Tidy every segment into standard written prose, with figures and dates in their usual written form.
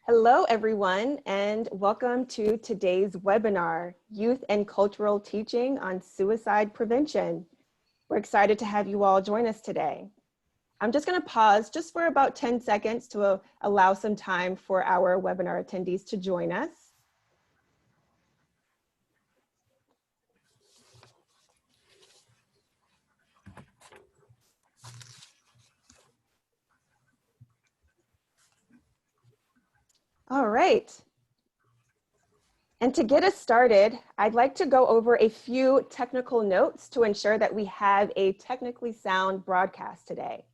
Hello, everyone, and welcome to today's webinar, Youth and Cultural Teaching on Suicide Prevention. We're excited to have you all join us today. I'm just going to pause just for about 10 seconds to allow some time for our webinar attendees to join us. All right. And to get us started, I'd like to go over a few technical notes to ensure that we have a technically sound broadcast today.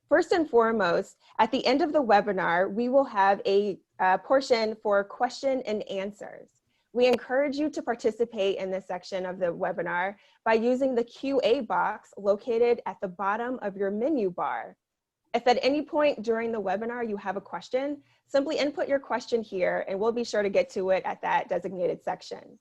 First and foremost, at the end of the webinar, we will have a portion for question and answers. We encourage you to participate in this section of the webinar by using the QA box located at the bottom of your menu bar. If at any point during the webinar you have a question, simply input your question here and we'll be sure to get to it at that designated section.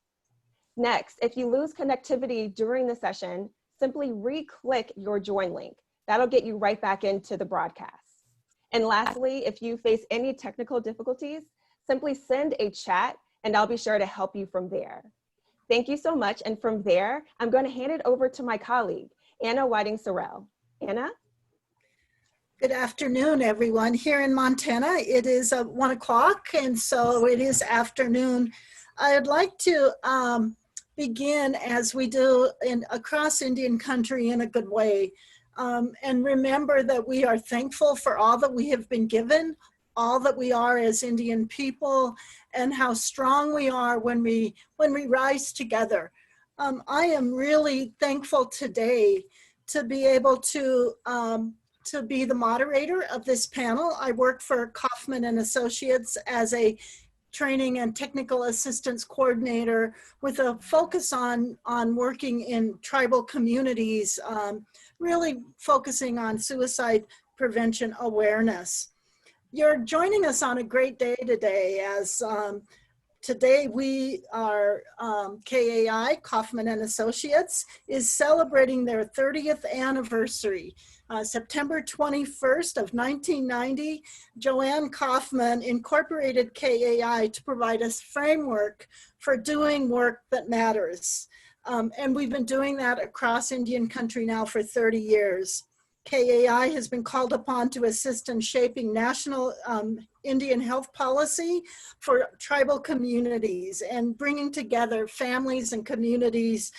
Next, if you lose connectivity during the session, simply re-click your join link. That'll get you right back into the broadcast. And lastly, if you face any technical difficulties, simply send a chat and I'll be sure to help you from there. Thank you so much. And from there, I'm going to hand it over to my colleague, Anna Whiting-Sorrell. Anna? Good afternoon, everyone. Here in Montana, it is 1 o'clock, and so it is afternoon. I'd like to begin, as we do across Indian country, in a good way, and remember that we are thankful for all that we have been given, all that we are as Indian people, and how strong we are when we rise together. I am really thankful today to be able to be the moderator of this panel. I work for Kaufman and Associates as a training and technical assistance coordinator with a focus on working in tribal communities, really focusing on suicide prevention awareness. You're joining us on a great day today, as today we are, KAI, Kaufman and Associates, is celebrating their 30th anniversary. September 21st of 1990, Joanne Kaufman incorporated KAI to provide us framework for doing work that matters. And we've been doing that across Indian country now for 30 years. KAI has been called upon to assist in shaping national Indian health policy for tribal communities and bringing together families and communities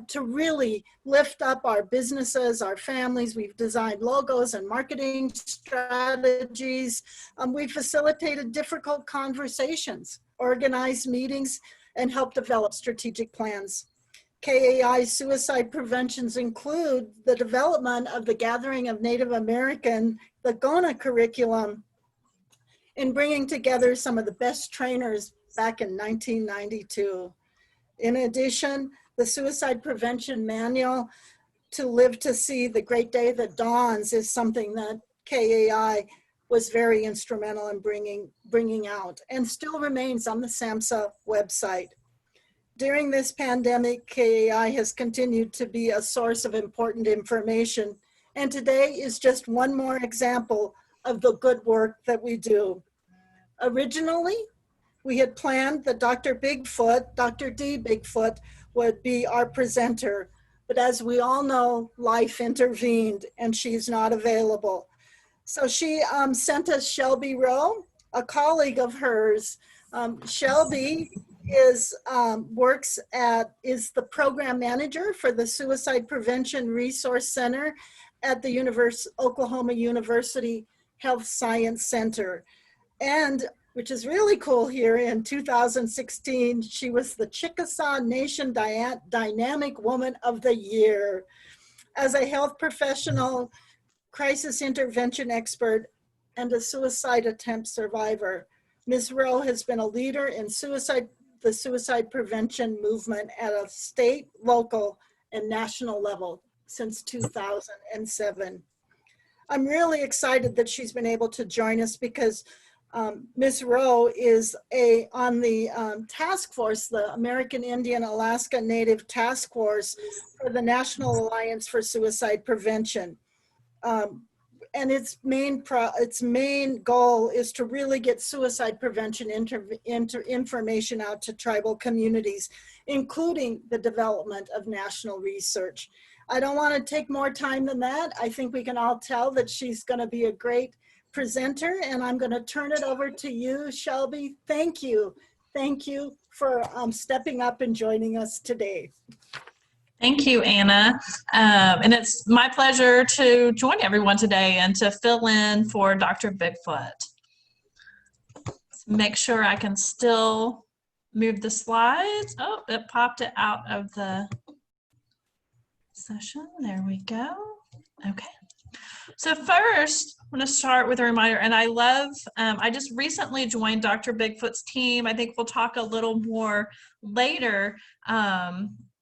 to really lift up our businesses, our families. We've designed logos and marketing strategies. We've facilitated difficult conversations, organized meetings, and helped develop strategic plans. KAI suicide preventions include the development of the Gathering of Native American, the GONA curriculum, in bringing together some of the best trainers back in 1992. In addition, the Suicide Prevention Manual, To Live to See the Great Day That Dawns, is something that KAI was very instrumental in bringing out and still remains on the SAMHSA website. During this pandemic, KAI has continued to be a source of important information, and today is just one more example of the good work that we do. Originally, we had planned that Dr. D. Bigfoot, would be our presenter, but as we all know, life intervened and she's not available. So she sent us Shelby Rowe, a colleague of hers. Shelby is the program manager for the Suicide Prevention Resource Center at the Oklahoma University Health Science Center. And which is really cool here, in 2016, she was the Chickasaw Nation Dynamic Woman of the Year. As a health professional, crisis intervention expert, and a suicide attempt survivor, Ms. Rowe has been a leader in the suicide prevention movement at a state, local, and national level since 2007. I'm really excited that she's been able to join us because Ms. Rowe is on the task force, the American Indian Alaska Native Task Force for the National Alliance for Suicide Prevention. and its main goal is to really get suicide prevention information out to tribal communities, including the development of national research. I don't want to take more time than that. I think we can all tell that she's going to be a great presenter, and I'm going to turn it over to you, Shelby. Thank you. Thank you for stepping up and joining us today. Thank you, Anna. And it's my pleasure to join everyone today and to fill in for Dr. Bigfoot. Make sure I can still move the slides. Oh, it popped it out of the session. There we go. Okay. So first, I'm going to start with a reminder, and I just recently joined Dr. Bigfoot's team. I think we'll talk a little more later.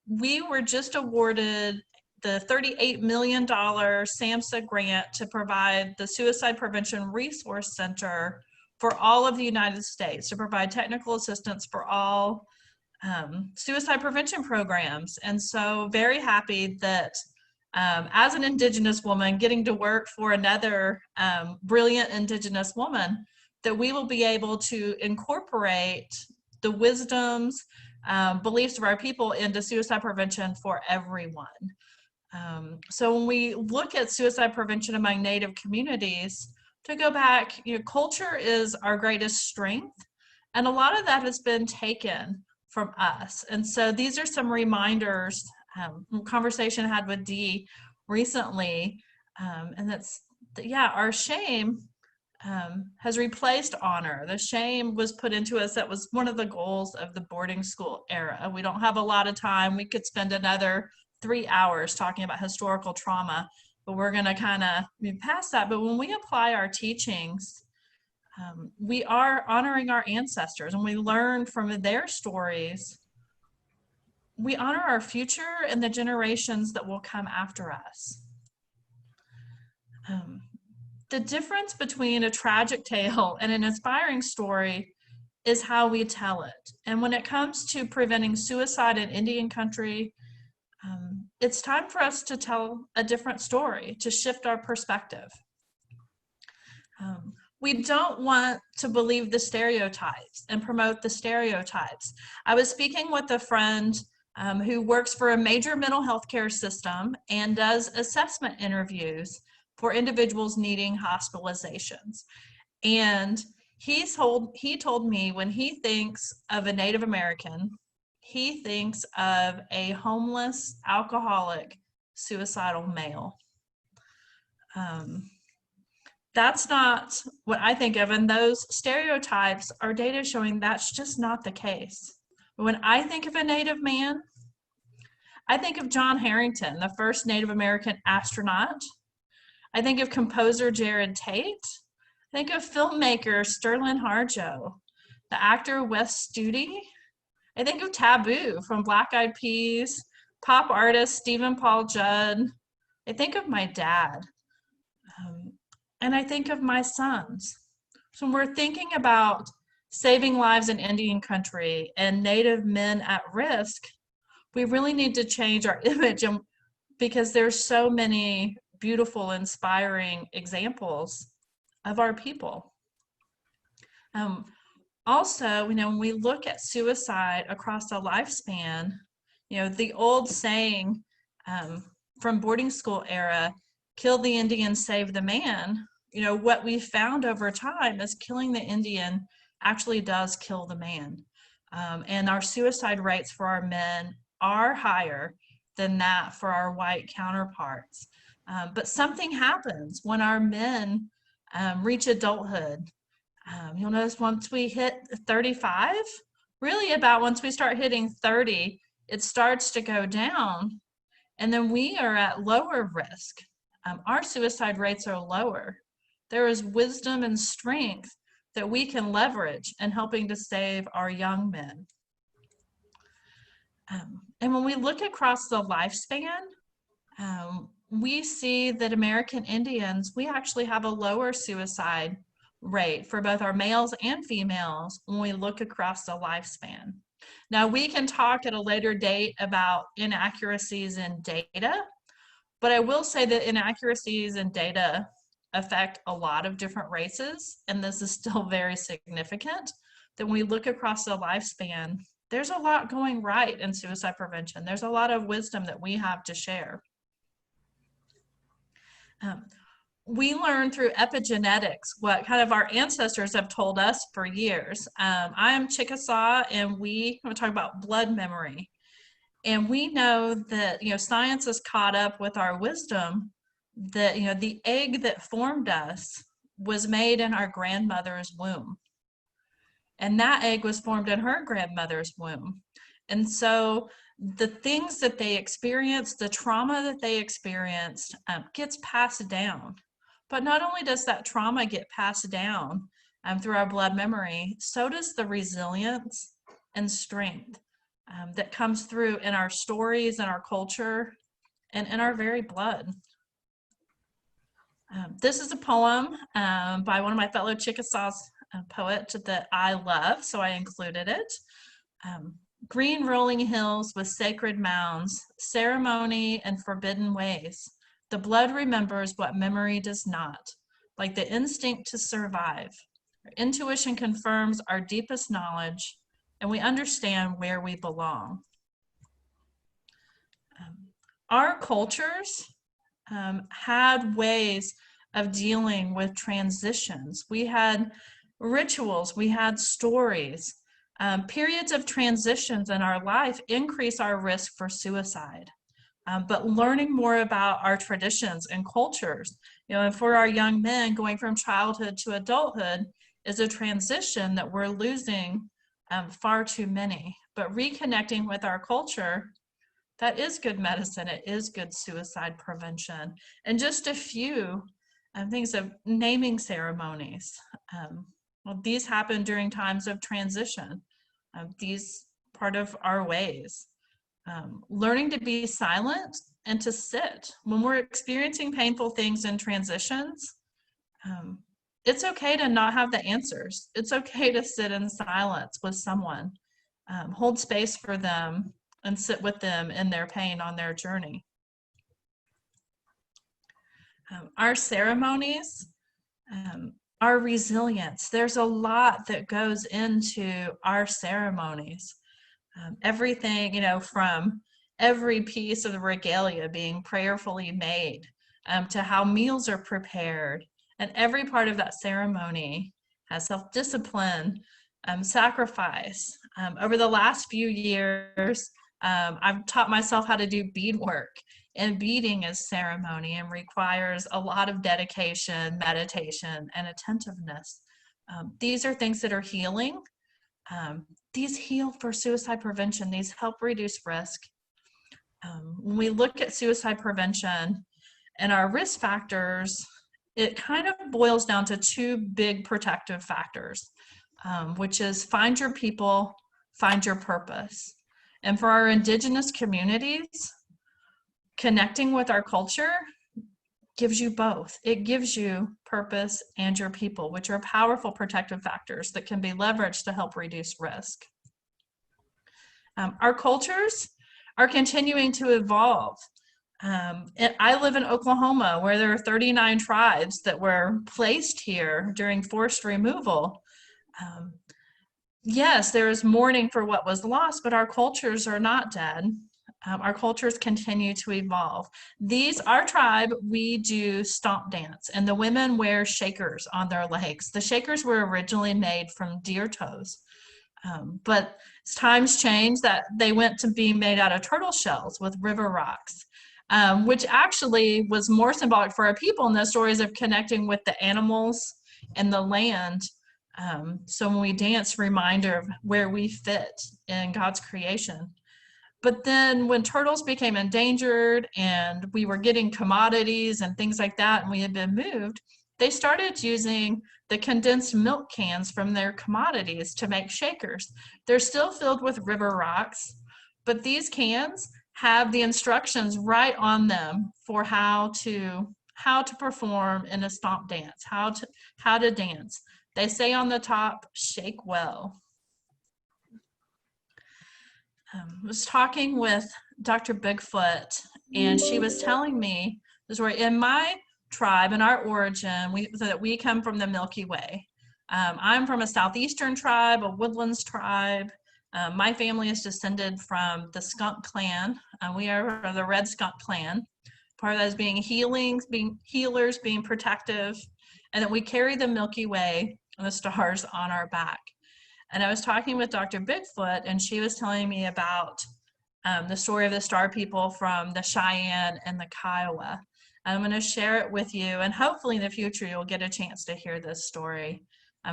We were just awarded the $38 million SAMHSA grant to provide the Suicide Prevention Resource Center for all of the United States, to provide technical assistance for all suicide prevention programs. And so very happy that as an Indigenous woman getting to work for another brilliant Indigenous woman, that we will be able to incorporate the wisdoms, beliefs of our people into suicide prevention for everyone. So when we look at suicide prevention among Native communities, to go back, culture is our greatest strength, and a lot of that has been taken from us. And so these are some reminders, conversation I had with Dee recently, and that's, our shame has replaced honor. The shame was put into us. That was one of the goals of the boarding school era. We don't have a lot of time. We could spend another 3 hours talking about historical trauma, but we're going to kind of move past that. But when we apply our teachings, we are honoring our ancestors, and we learn from their stories. We honor our future and the generations that will come after us. The difference between a tragic tale and an inspiring story is how we tell it. And when it comes to preventing suicide in Indian country, it's time for us to tell a different story, to shift our perspective. We don't want to believe the stereotypes and promote the stereotypes. I was speaking with a friend who works for a major mental health care system and does assessment interviews for individuals needing hospitalizations. And he told me when he thinks of a Native American, he thinks of a homeless, alcoholic, suicidal male. That's not what I think of, and those stereotypes are data showing that's just not the case. When I think of a Native man, I think of John Harrington, the first Native American astronaut. I think of composer Jared Tate. I think of filmmaker Sterling Harjo, the actor Wes Studi. I think of Taboo from Black Eyed Peas, pop artist Stephen Paul Judd. I think of my dad. And I think of my sons. So when we're thinking about saving lives in Indian country and Native men at risk, we really need to change our image, because there's so many beautiful, inspiring examples of our people. Also, when we look at suicide across a lifespan, the old saying from boarding school era, kill the Indian, save the man, what we found over time is killing the Indian actually does kill the man. And our suicide rates for our men are higher than that for our white counterparts. But something happens when our men reach adulthood. You'll notice once we hit 35, really about once we start hitting 30, it starts to go down, and then we are at lower risk. Our suicide rates are lower. There is wisdom and strength that we can leverage in helping to save our young men. And when we look across the lifespan, we see that American Indians, we actually have a lower suicide rate for both our males and females when we look across the lifespan. Now, we can talk at a later date about inaccuracies in data, but I will say that inaccuracies in data affect a lot of different races, and this is still very significant, that when we look across the lifespan, there's a lot going right in suicide prevention. There's a lot of wisdom that we have to share. We learn through epigenetics what kind of our ancestors have told us for years. I am Chickasaw, and I'm talking about blood memory. And we know that, science has caught up with our wisdom that, the egg that formed us was made in our grandmother's womb. And that egg was formed in her grandmother's womb. And so the things that they experienced, the trauma that they experienced, gets passed down. But not only does that trauma get passed down through our blood memory, so does the resilience and strength that comes through in our stories and our culture and in our very blood. This is a poem by one of my fellow Chickasaws poet that I love, so I included it. Green rolling hills with sacred mounds, ceremony and forbidden ways. The blood remembers what memory does not, like the instinct to survive. Our intuition confirms our deepest knowledge, and we understand where we belong. Our cultures had ways of dealing with transitions. We had rituals, we had stories. Periods of transitions in our life increase our risk for suicide. But learning more about our traditions and cultures, and for our young men, going from childhood to adulthood is a transition that we're losing far too many. But reconnecting with our culture, that is good medicine. It is good suicide prevention. And just a few things of naming ceremonies. Well, these happen during times of transition. These part of our ways. Learning to be silent and to sit. When we're experiencing painful things in transitions, it's okay to not have the answers. It's okay to sit in silence with someone, hold space for them, and sit with them in their pain on their journey. Our ceremonies, our resilience. There's a lot that goes into our ceremonies. Everything, from every piece of the regalia being prayerfully made to how meals are prepared. And every part of that ceremony has self-discipline, sacrifice. Over the last few years, I've taught myself how to do bead work. And beading is ceremony and requires a lot of dedication, meditation, and attentiveness. These are things that are healing. These heal for suicide prevention. These help reduce risk. When we look at suicide prevention and our risk factors, it kind of boils down to two big protective factors, which is find your people, find your purpose. And for our Indigenous communities, connecting with our culture gives you both. It gives you purpose and your people, which are powerful protective factors that can be leveraged to help reduce risk. Our cultures are continuing to evolve. I live in Oklahoma, where there are 39 tribes that were placed here during forced removal. Yes, there is mourning for what was lost, but our cultures are not dead. Our cultures continue to evolve. Our tribe, we do stomp dance, and the women wear shakers on their legs. The shakers were originally made from deer toes, but as times changed, that they went to be made out of turtle shells with river rocks, which actually was more symbolic for our people in the stories of connecting with the animals and the land. So when we dance, reminder of where we fit in God's creation. But then when turtles became endangered and we were getting commodities and things like that, and we had been moved, they started using the condensed milk cans from their commodities to make shakers. They're still filled with river rocks, but these cans have the instructions right on them for how to perform in a stomp dance, how to dance. They say on the top, shake well. I was talking with Dr. Bigfoot, and she was telling me the story. In my tribe and our origin, so that we come from the Milky Way. I'm from a southeastern tribe, a woodlands tribe. My family is descended from the skunk clan. We are the Red Skunk clan. Part of that is being being healers, being protective, and that we carry the Milky Way and the stars on our back. And I was talking with Dr. Bigfoot, and she was telling me about the story of the star people from the Cheyenne and the Kiowa. I'm going to share it with you, and hopefully in the future you'll get a chance to hear this story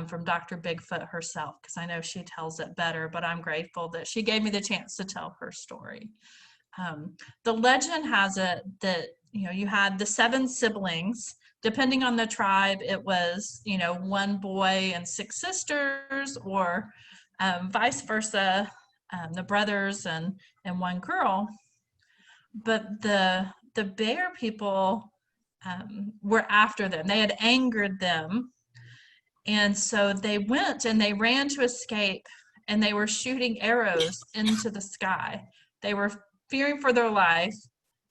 from Dr. Bigfoot herself, because I know she tells it better, but I'm grateful that she gave me the chance to tell her story. The legend has it that, you had the 7 siblings. Depending on the tribe, it was, 1 boy and 6 sisters, or vice versa, the brothers and 1 girl. But the bear people were after them. They had angered them. And so they went and they ran to escape, and they were shooting arrows into the sky. They were fearing for their life,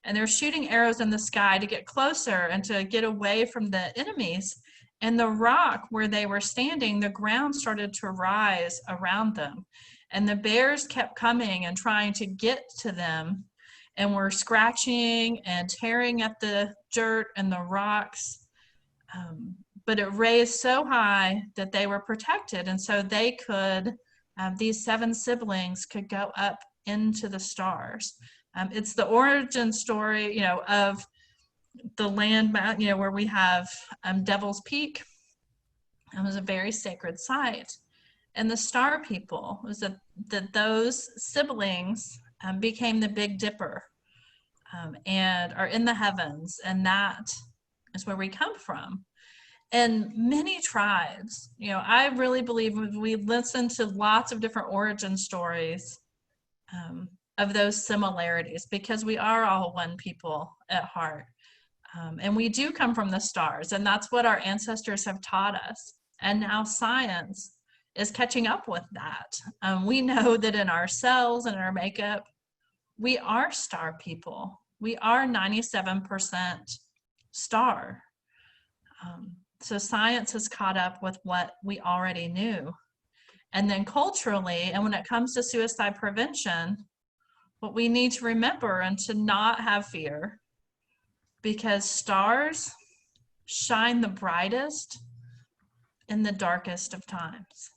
and they're shooting arrows in the sky to get closer and to get away from the enemies. And the rock where they were standing, the ground started to rise around them. And the bears kept coming and trying to get to them, and were scratching and tearing at the dirt and the rocks. But it raised so high that they were protected. And so they could, these 7 siblings could go up into the stars. It's the origin story, of the land, where we have Devil's Peak. It was a very sacred site. And the star people was that those siblings became the Big Dipper and are in the heavens. And that is where we come from. And many tribes, I really believe we listen to lots of different origin stories of those similarities, because we are all one people at heart. And we do come from the stars, and that's what our ancestors have taught us. And now science is catching up with that. We know that in our cells and in our makeup, we are star people. We are 97% star. So science has caught up with what we already knew. And then culturally, and when it comes to suicide prevention, what we need to remember and to not have fear, because stars shine the brightest in the darkest of times.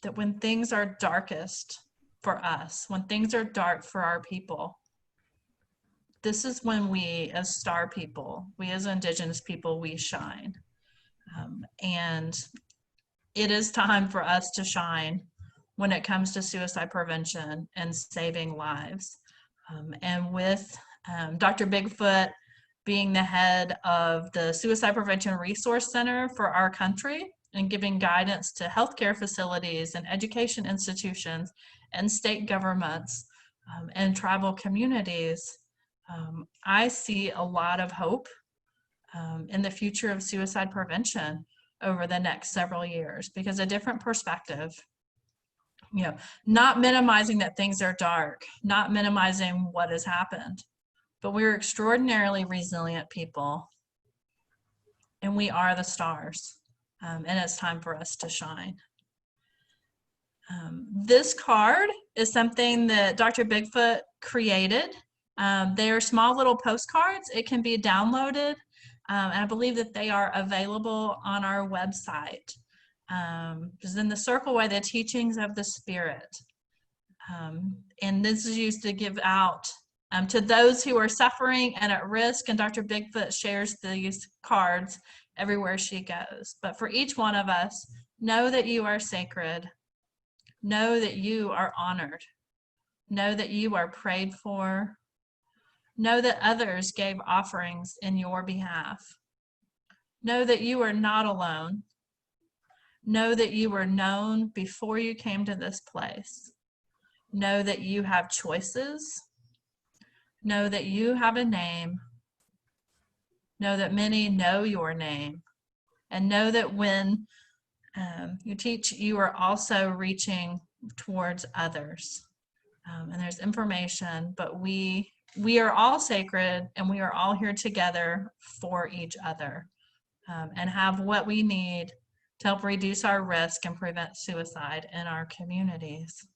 That when things are darkest for us, when things are dark for our people, this is when we as star people, we as Indigenous people, we shine. And it is time for us to shine when it comes to suicide prevention and saving lives. And with Dr. Bigfoot being the head of the Suicide Prevention Resource Center for our country and giving guidance to healthcare facilities and education institutions and state governments and tribal communities, I see a lot of hope in the future of suicide prevention over the next several years, because a different perspective, not minimizing that things are dark, not minimizing what has happened, but we're extraordinarily resilient people, and we are the stars, and it's time for us to shine. This card is something that Dr. Bigfoot created. They are small little postcards. It can be downloaded, and I believe that they are available on our website. Is in the circle way, the teachings of the Spirit. And this is used to give out to those who are suffering and at risk, and Dr. Bigfoot shares these cards everywhere she goes. But for each one of us, know that you are sacred. Know that you are honored. Know that you are prayed for. Know that others gave offerings in your behalf. Know that you are not alone. Know that you were known before you came to this place. Know that you have choices. Know that you have a name. Know that many know your name. And know that when you teach, you are also reaching towards others. And there's information, but we we are all sacred and we are all here together for each other, and have what we need to help reduce our risk and prevent suicide in our communities.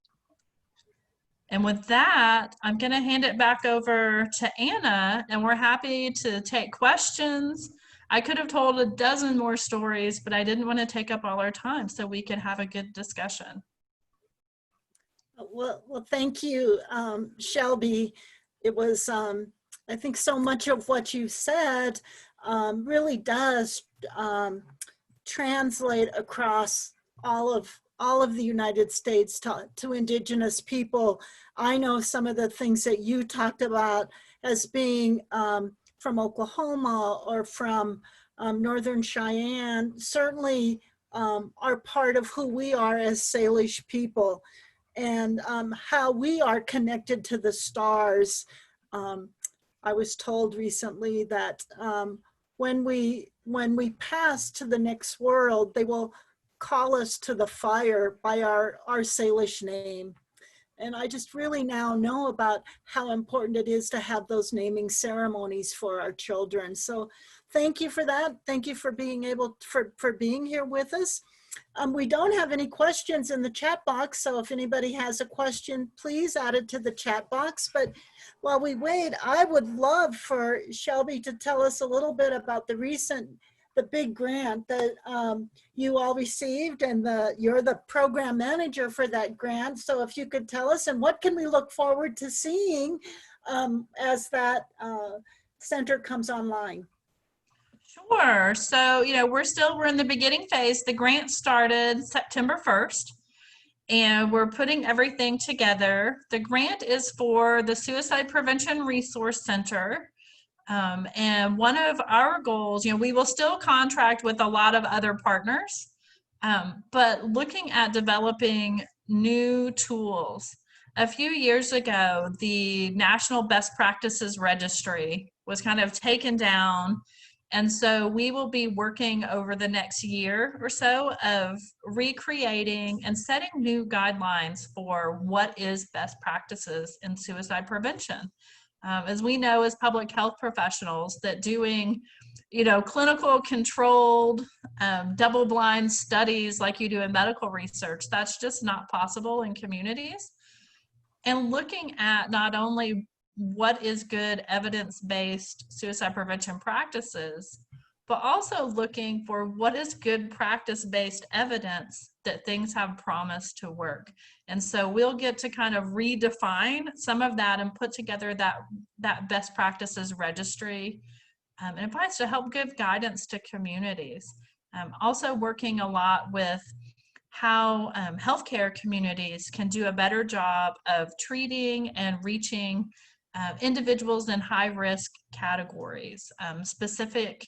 And with that, I'm going to hand it back over to Anna, and we're happy to take questions. I could have told a dozen more stories, but I didn't want to take up all our time so we could have a good discussion. Well, thank you, Shelby. It was, I think so much of what you said really does translate across all of the United States to Indigenous people. I know some of the things that you talked about as being from Oklahoma or from Northern Cheyenne certainly are part of who we are as Salish people, and how we are connected to the stars. I was told recently that when we pass to the next world, they will call us to the fire by our Salish name. And I just really now know about how important it is to have those naming ceremonies for our children. So thank you for that. Thank you for being for being here with us. We don't have any questions in the chat box, so if anybody has a question, please add it to the chat box. But while we wait, I would love for Shelby to tell us a little bit about the big grant that you all received, and you're the program manager for that grant. So if you could tell us, and what can we look forward to seeing as that center comes online? Sure. So, we're in the beginning phase. The grant started September 1st, and we're putting everything together. The grant is for the Suicide Prevention Resource Center. And one of our goals, we will still contract with a lot of other partners, but looking at developing new tools. A few years ago, the National Best Practices Registry was kind of taken down. And so we will be working over the next year or so of recreating and setting new guidelines for what is best practices in suicide prevention. As we know as public health professionals, that doing, clinical controlled double-blind studies like you do in medical research, that's just not possible in communities. And looking at not only what is good evidence-based suicide prevention practices, but also looking for what is good practice-based evidence that things have promised to work. And so we'll get to kind of redefine some of that and put together that best practices registry and advice to help give guidance to communities. Also working a lot with how healthcare communities can do a better job of treating and reaching individuals in high-risk categories, specific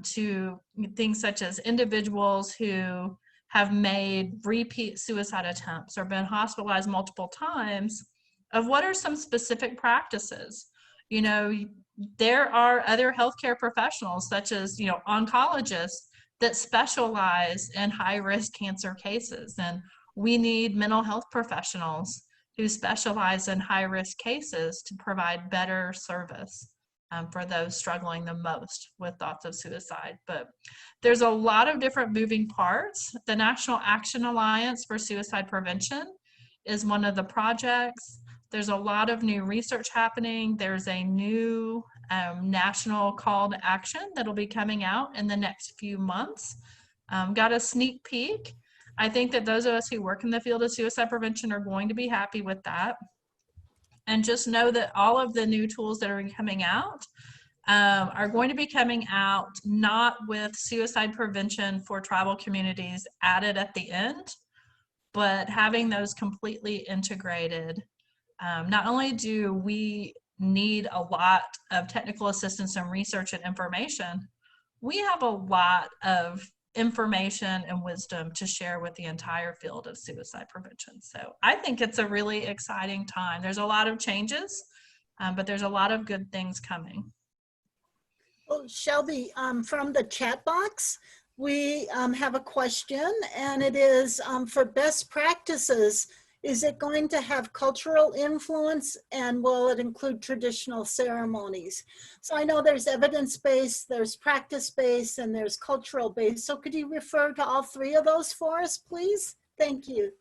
to things such as individuals who have made repeat suicide attempts or been hospitalized multiple times, of what are some specific practices. There are other healthcare professionals such as, oncologists that specialize in high-risk cancer cases, and we need mental health professionals who specialize in high-risk cases to provide better service for those struggling the most with thoughts of suicide. But there's a lot of different moving parts. The National Action Alliance for Suicide Prevention is one of the projects. There's a lot of new research happening. There's a new national call to action that'll be coming out in the next few months. Got a sneak peek. I think that those of us who work in the field of suicide prevention are going to be happy with that. And just know that all of the new tools that are coming out are going to be coming out not with suicide prevention for tribal communities added at the end, but having those completely integrated. Not only do we need a lot of technical assistance and research and information, we have a lot of information and wisdom to share with the entire field of suicide prevention. So I think it's a really exciting time. There's a lot of changes, but there's a lot of good things coming. Well, Shelby, from the chat box, we have a question, and it is for best practices Is it going to have cultural influence, and will it include traditional ceremonies? So I know there's evidence-based, there's practice-based, and there's cultural-based. So could you refer to all three of those for us, please? Thank you.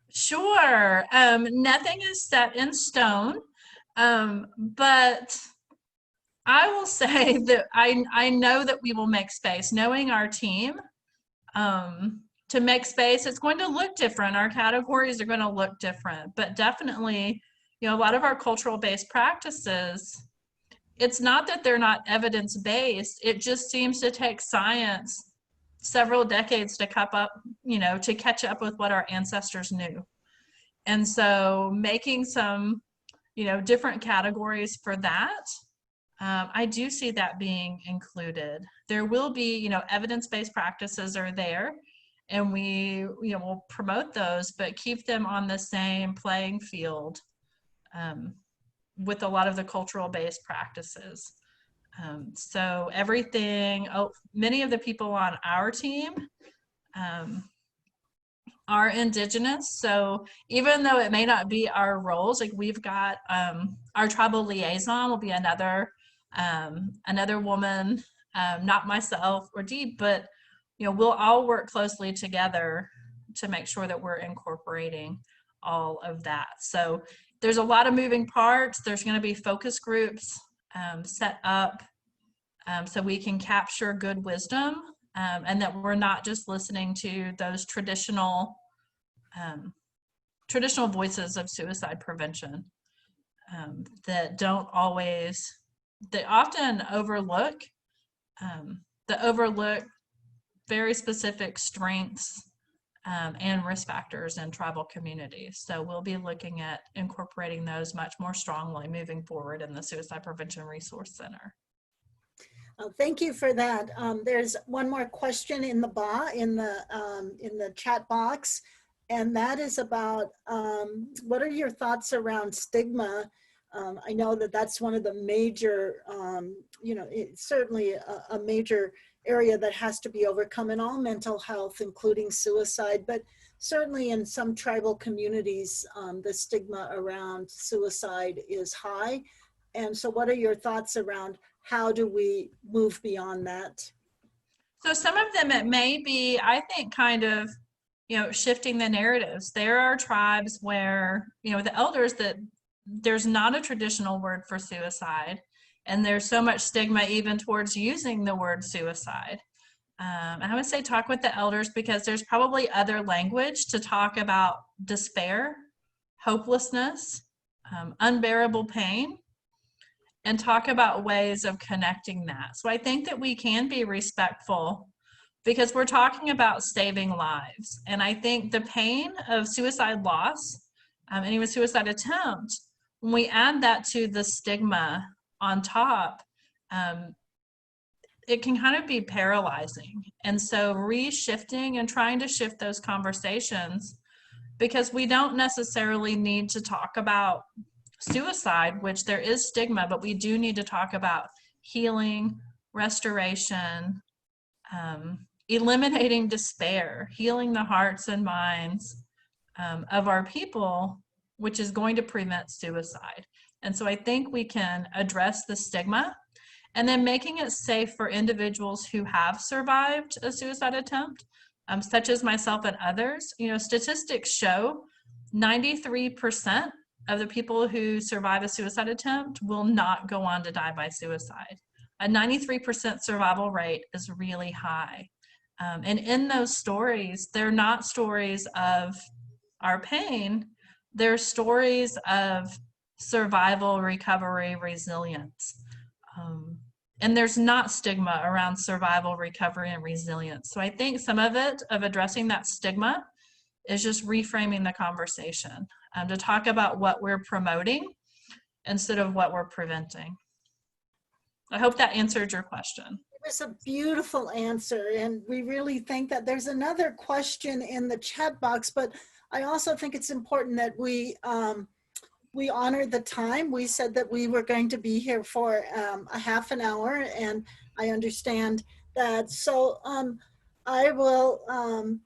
Sure. Nothing is set in stone, but I will say that I know that we will make space. Knowing our team, to make space, it's going to look different. Our categories are going to look different, but definitely, a lot of our cultural-based practices, it's not that they're not evidence-based. It just seems to take science several decades to to catch up with what our ancestors knew. And so making some, different categories for that, I do see that being included. There will be, evidence-based practices are there, and we, will promote those, but keep them on the same playing field with a lot of the cultural-based practices. So everything, many of the people on our team are Indigenous. So even though it may not be our roles, like we've got our tribal liaison will be another woman, not myself or Dee, but we'll all work closely together to make sure that we're incorporating all of that. So there's a lot of moving parts. There's going to be focus groups set up so we can capture good wisdom, and that we're not just listening to those traditional voices of suicide prevention that often overlook very specific strengths and risk factors in tribal communities. So we'll be looking at incorporating those much more strongly moving forward in the Suicide Prevention Resource Center. Thank you for that. There's one more question in the chat box, and that is about what are your thoughts around stigma? I know that that's one of the major, it's certainly a major area that has to be overcome in all mental health, including suicide, but certainly in some tribal communities, the stigma around suicide is high. And so what are your thoughts around how do we move beyond that? So some of them, it may be, I think, kind of, shifting the narratives. There are tribes where, the elders, that there's not a traditional word for suicide, and there's so much stigma even towards using the word suicide. And I would say talk with the elders, because there's probably other language to talk about despair, hopelessness, unbearable pain, and talk about ways of connecting that. So I think that we can be respectful, because we're talking about saving lives. And I think the pain of suicide loss, and even suicide attempt, when we add that to the stigma on top, it can kind of be paralyzing. And so reshifting and trying to shift those conversations, because we don't necessarily need to talk about suicide, which there is stigma, but we do need to talk about healing, restoration, eliminating despair, healing the hearts and minds of our people, which is going to prevent suicide. And so I think we can address the stigma, and then making it safe for individuals who have survived a suicide attempt, such as myself and others. Statistics show 93% of the people who survive a suicide attempt will not go on to die by suicide. A 93% survival rate is really high. And in those stories, they're not stories of our pain, they're stories of survival, recovery, resilience. And there's not stigma around survival, recovery, and resilience. So I think some of it, of addressing that stigma, is just reframing the conversation to talk about what we're promoting instead of what we're preventing. I hope that answered your question. It was a beautiful answer, and we really think that there's another question in the chat box, but I also think it's important that we honor the time. We said that we were going to be here for a half an hour, and I understand that. So I will,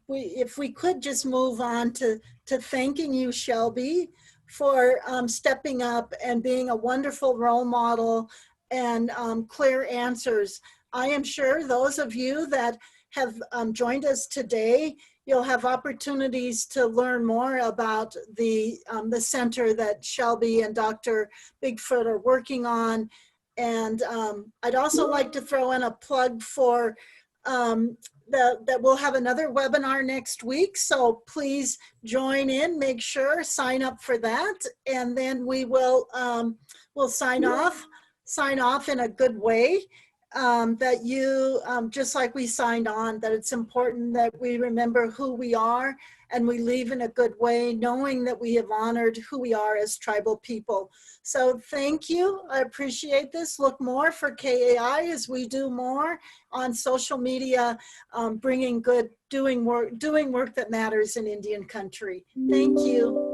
if we could just move on to thanking you, Shelby, for stepping up and being a wonderful role model and clear answers. I am sure those of you that have joined us today, you'll have opportunities to learn more about the center that Shelby and Dr. Bigfoot are working on. And I'd also like to throw in a plug for that we'll have another webinar next week. So please join in, make sure, sign up for that. And then we will we'll sign off in a good way. That you, just like we signed on, that it's important that we remember who we are and we leave in a good way, knowing that we have honored who we are as tribal people. So thank you. I appreciate this. Look more for KAI as we do more on social media, bringing good, doing work that matters in Indian country. Thank you.